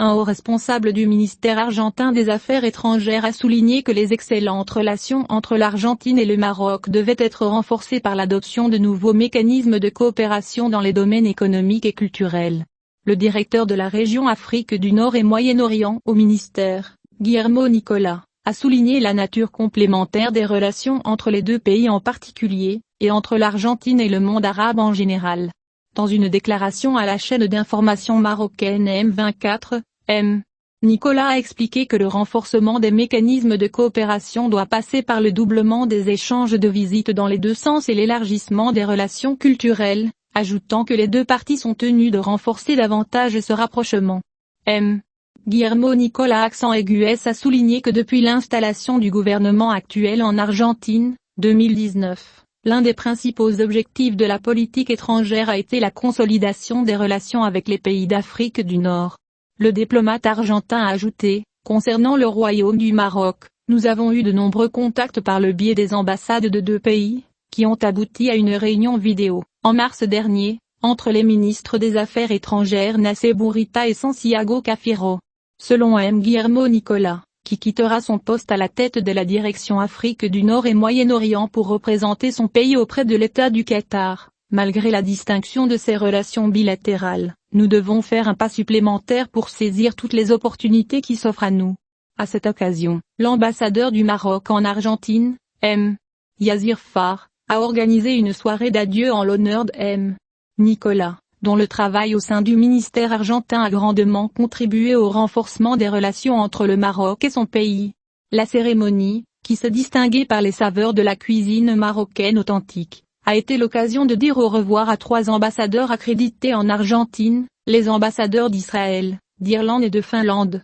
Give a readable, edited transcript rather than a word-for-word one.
Un haut responsable du ministère argentin des Affaires étrangères a souligné que les excellentes relations entre l'Argentine et le Maroc devaient être renforcées par l'adoption de nouveaux mécanismes de coopération dans les domaines économiques et culturels. Le directeur de la région Afrique du Nord et Moyen-Orient au ministère, Guillermo Nicola, a souligné la nature complémentaire des relations entre les deux pays en particulier, et entre l'Argentine et le monde arabe en général. Dans une déclaration à la chaîne d'information marocaine M24, Nicolas a expliqué que le renforcement des mécanismes de coopération doit passer par le doublement des échanges de visites dans les deux sens et l'élargissement des relations culturelles, ajoutant que les deux parties sont tenues de renforcer davantage ce rapprochement. Guillermo Nicola accent aigu a souligné que depuis l'installation du gouvernement actuel en Argentine, 2019, l'un des principaux objectifs de la politique étrangère a été la consolidation des relations avec les pays d'Afrique du Nord. Le diplomate argentin a ajouté, concernant le Royaume du Maroc, nous avons eu de nombreux contacts par le biais des ambassades de deux pays, qui ont abouti à une réunion vidéo, en mars dernier, entre les ministres des Affaires étrangères Nassé Bourita et Santiago Cafiero. Selon Guillermo Nicola, qui quittera son poste à la tête de la direction Afrique du Nord et Moyen-Orient pour représenter son pays auprès de l'État du Qatar, malgré la distinction de ses relations bilatérales, nous devons faire un pas supplémentaire pour saisir toutes les opportunités qui s'offrent à nous. À cette occasion, l'ambassadeur du Maroc en Argentine, Yassir Farr, a organisé une soirée d'adieu en l'honneur de Nicola, dont le travail au sein du ministère argentin a grandement contribué au renforcement des relations entre le Maroc et son pays. La cérémonie, qui se distinguait par les saveurs de la cuisine marocaine authentique, a été l'occasion de dire au revoir à 3 ambassadeurs accrédités en Argentine, les ambassadeurs d'Israël, d'Irlande et de Finlande.